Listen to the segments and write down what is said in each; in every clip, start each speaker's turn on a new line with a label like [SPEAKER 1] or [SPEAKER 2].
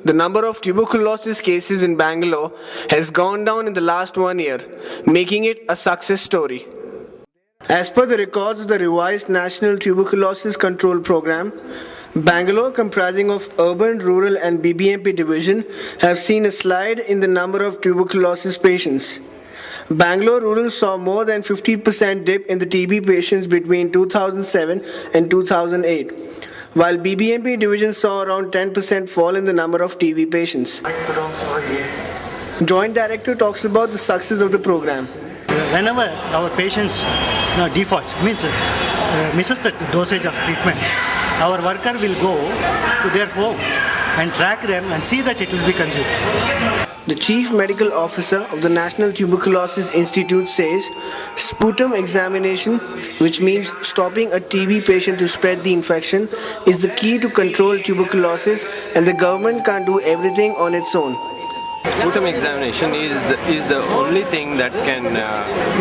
[SPEAKER 1] The number of tuberculosis cases in Bangalore has gone down in the last 1 year, making it a success story. As per the records of the revised National Tuberculosis Control Program, Bangalore, comprising of urban, rural and BBMP division, have seen a slide in the number of tuberculosis patients. Bangalore rural saw more than 50% dip in the TB patients between 2007 and 2008, while BBMP division saw around 10% fall in the number of TB patients. Joint Director talks about the success of the program.
[SPEAKER 2] Whenever our patients defaults, misses the dosage of treatment, our worker will go to their home and track them and see that it will be consumed.
[SPEAKER 1] The Chief Medical Officer of the National Tuberculosis Institute says sputum examination, which means stopping a TB patient to spread the infection, is the key to control tuberculosis, and the government can't do everything on its own.
[SPEAKER 3] Sputum examination is the only thing that can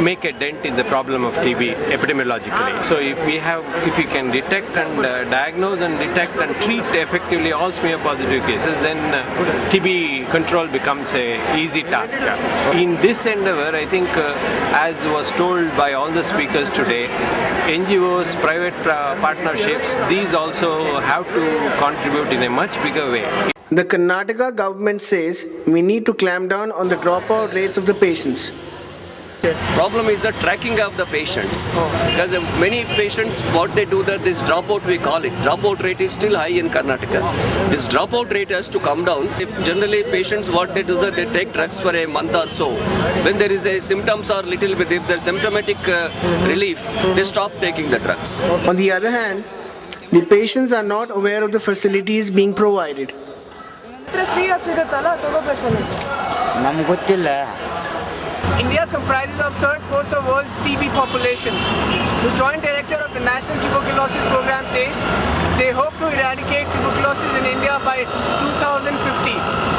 [SPEAKER 3] make a dent in the problem of TB epidemiologically. So if we can detect and diagnose and detect and treat effectively all smear positive cases, then TB control becomes a easy task. In this endeavor, I think as was told by all the speakers today, NGOs, private partnerships, these also have to contribute in a much bigger way.
[SPEAKER 1] The Karnataka government says we need to clamp down on the dropout rates of the patients.
[SPEAKER 4] Problem is the tracking of the patients, because many patients, what they do, that this dropout, we call it, dropout rate is still high in Karnataka. This dropout rate has to come down. Generally patients, what they do, that they take drugs for a month or so. When there is a symptoms or little bit, if there's symptomatic relief, they stop taking the drugs.
[SPEAKER 1] On the other hand, the patients are not aware of the facilities being provided. India comprises of third-fourth of world's TB population. The Joint Director of the National Tuberculosis Program says they hope to eradicate tuberculosis in India by 2050.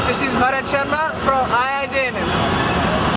[SPEAKER 1] This is Bharat Sharma from IIJNM.